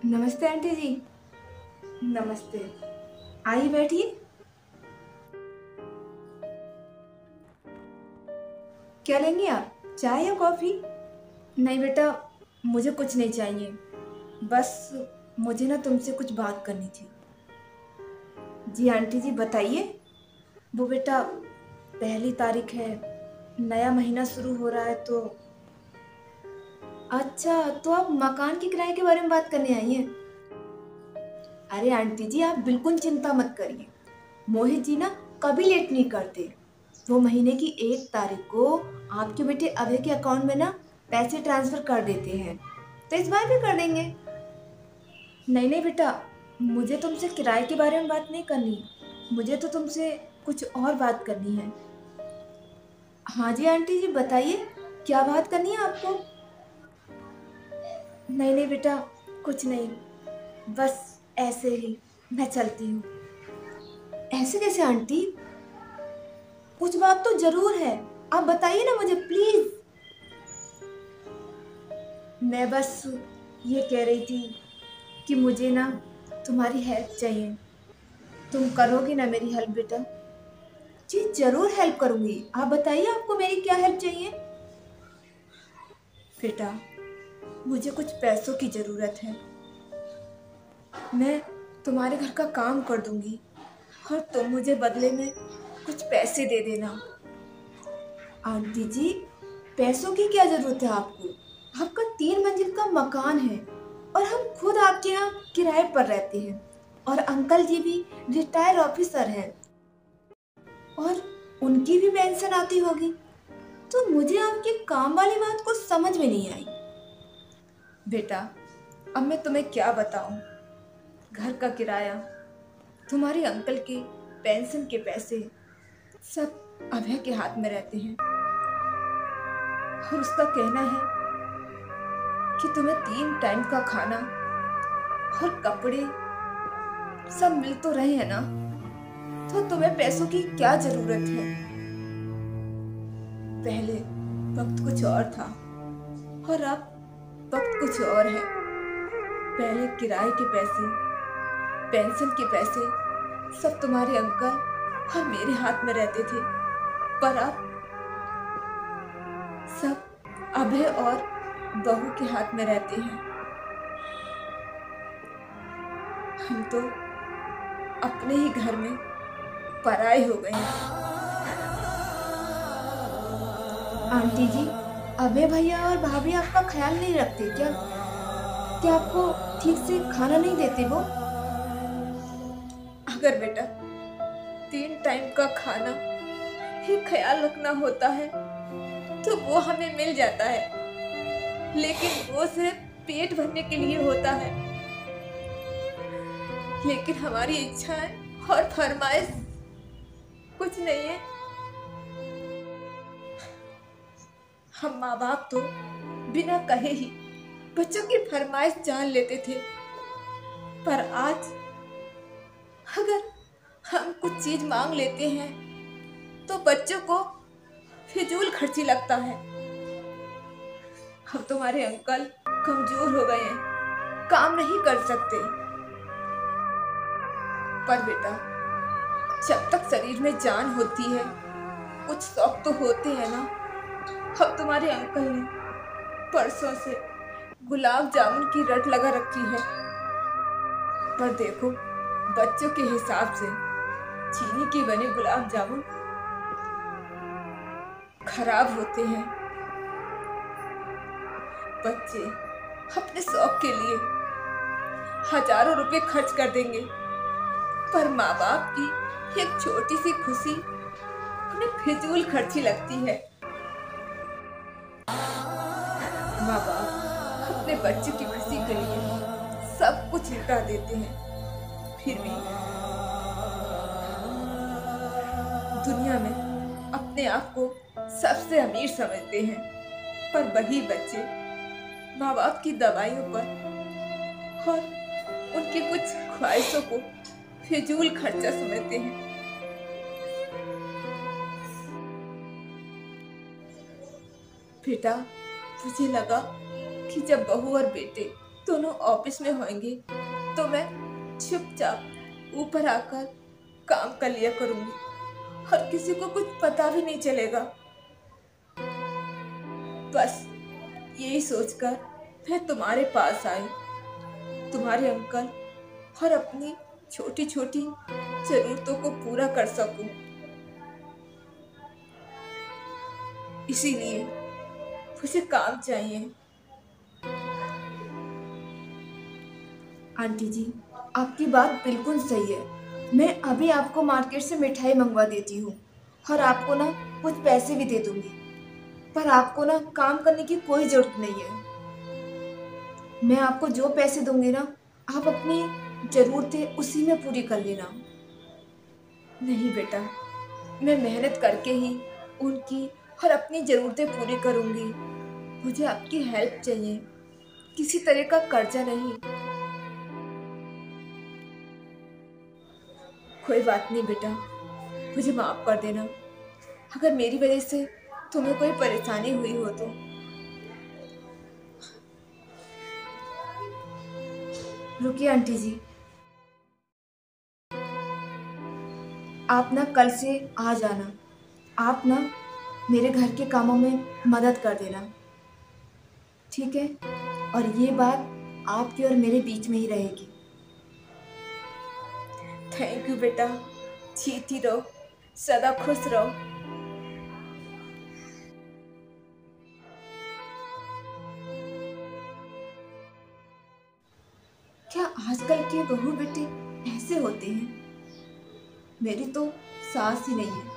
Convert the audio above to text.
नमस्ते आंटी जी। नमस्ते। आइए बैठिए। क्या लेंगे आप, चाय या कॉफी? नहीं बेटा, मुझे कुछ नहीं चाहिए। बस मुझे ना तुमसे कुछ बात करनी थी। जी आंटी जी बताइए। वो बेटा, 1 तारीख है, नया महीना शुरू हो रहा है तो। अच्छा, तो आप मकान के किराए के बारे में बात करने आई हैं? अरे आंटी जी, आप बिल्कुल चिंता मत करिए। मोहित जी ना कभी लेट नहीं करते। वो महीने की 1 तारीख को आपके बेटे अभय के अकाउंट में ना पैसे ट्रांसफर कर देते हैं। तो इस बार भी कर देंगे। नहीं नहीं बेटा, मुझे तुमसे किराए के बारे में बात नहीं करनी। मुझे तो तुमसे कुछ और बात करनी है। हाँ जी आंटी जी बताइए, क्या बात करनी है आपको? नहीं नहीं बेटा, कुछ नहीं, बस ऐसे ही मैं चलती हूँ। ऐसे कैसे आंटी? कुछ बात तो जरूर है। आप बताइए ना मुझे प्लीज। मैं बस ये कह रही थी कि मुझे ना तुम्हारी हेल्प चाहिए। तुम करोगी ना मेरी हेल्प बेटा? जी जरूर हेल्प करूंगी। आप बताइए आपको मेरी क्या हेल्प चाहिए? बेटा, मुझे कुछ पैसों की जरूरत है। मैं तुम्हारे घर का काम कर दूंगी और तुम मुझे बदले में कुछ पैसे दे देना। आंटी जी, पैसों की क्या जरूरत है आपको? आपका 3 मंजिल का मकान है और हम खुद आपके यहाँ किराए पर रहते हैं। और अंकल जी भी रिटायर ऑफिसर हैं और उनकी भी पेंशन आती होगी। तो मुझे आपके काम वाली बात को समझ में नहीं आई। बेटा, अब मैं तुम्हें क्या बताऊं। घर का किराया, तुम्हारे अंकल के पेंशन के पैसे, सब अभय के हाथ में रहते हैं। और उसका कहना है कि तुम्हें 3 टाइम का खाना और कपड़े सब मिल तो रहे हैं ना, तो तुम्हें पैसों की क्या जरूरत है? पहले वक्त कुछ और था और अब वक्त कुछ और है। पहले किराए के पैसे, पेंशन के पैसे सब तुम्हारे अंकल और मेरे हाथ में रहते थे, पर अब सब अभय और बहू के हाथ में रहते हैं। हम तो अपने ही घर में पराए हो गए हैं। आंटी जी, अभय भैया और भाभी आपका ख्याल नहीं रखते क्या? क्या आपको ठीक से खाना नहीं देते वो? अगर बेटा 3 टाइम का खाना ही ख्याल रखना होता है तो वो हमें मिल जाता है, लेकिन वो सिर्फ पेट भरने के लिए होता है। लेकिन हमारी इच्छाएं और फरमाइश कुछ नहीं है। हम माँ बाप तो बिना कहे ही बच्चों की फरमाइश जान लेते थे, पर आज अगर हम कुछ चीज मांग लेते हैं तो बच्चों को फिजूल खर्ची लगता है। अब तुम्हारे अंकल कमजोर हो गए हैं, काम नहीं कर सकते। पर बेटा, जब तक शरीर में जान होती है कुछ शौक तो होते हैं ना। अब तुम्हारे अंकल ने परसों से गुलाब जामुन की रट लगा रखी है, पर देखो बच्चों के हिसाब से चीनी के बने गुलाब जामुन खराब होते हैं। बच्चे अपने शौक के लिए हजारों रुपए खर्च कर देंगे, पर माँ बाप की एक छोटी सी खुशी उन्हें फिजूल खर्ची लगती है। माँ बाप अपने बच्चे की खुशी के लिए सब कुछ लुटा देते हैं, फिर भी दुनिया में अपने आप को सबसे अमीर समझते हैं। पर वही बच्चे माँ बाप की दवाइयों पर और उनकी कुछ ख्वाहिशों को फिजूल खर्चा समझते हैं। बेटा, मुझे लगा कि जब बहू और बेटे दोनों ऑफिस में होंगे तो मैं चुपचाप ऊपर आकर काम कर लिया करूंगी और किसी को कुछ पता भी नहीं चलेगा। बस यही सोचकर मैं तुम्हारे पास आई, तुम्हारे अंकल और अपनी छोटी छोटी जरूरतों को पूरा कर सकूं। इसीलिए मुझे काम चाहिए। आंटी जी, आपकी बात बिल्कुल सही है। मैं अभी आपको मार्केट से मिठाई मंगवा देती हूँ और आपको ना कुछ पैसे भी दे दूंगी। पर आपको ना काम करने की कोई जरूरत नहीं है। मैं आपको जो पैसे दूंगी ना, आप अपनी जरूरतें उसी में पूरी कर लेना। नहीं बेटा, मैं मेहनत करके ही उनकी और अपनी ज़रूरतें पूरी करूंगी। मुझे आपकी हेल्प चाहिए, किसी तरह का कर्जा नहीं। कोई बात नहीं बेटा, मुझे माफ़ कर देना अगर मेरी वजह से तुम्हें कोई परेशानी हुई हो तो। रुकिए आंटी जी, आप ना कल से आ जाना। आप ना मेरे घर के कामों में मदद कर देना, ठीक है? और ये बात आपकी और मेरे बीच में ही रहेगी। थैंक यू बेटा, जीती रहो, सदा खुश रहो। क्या आजकल के बहू बेटे ऐसे होते हैं? मेरी तो सास ही नहीं है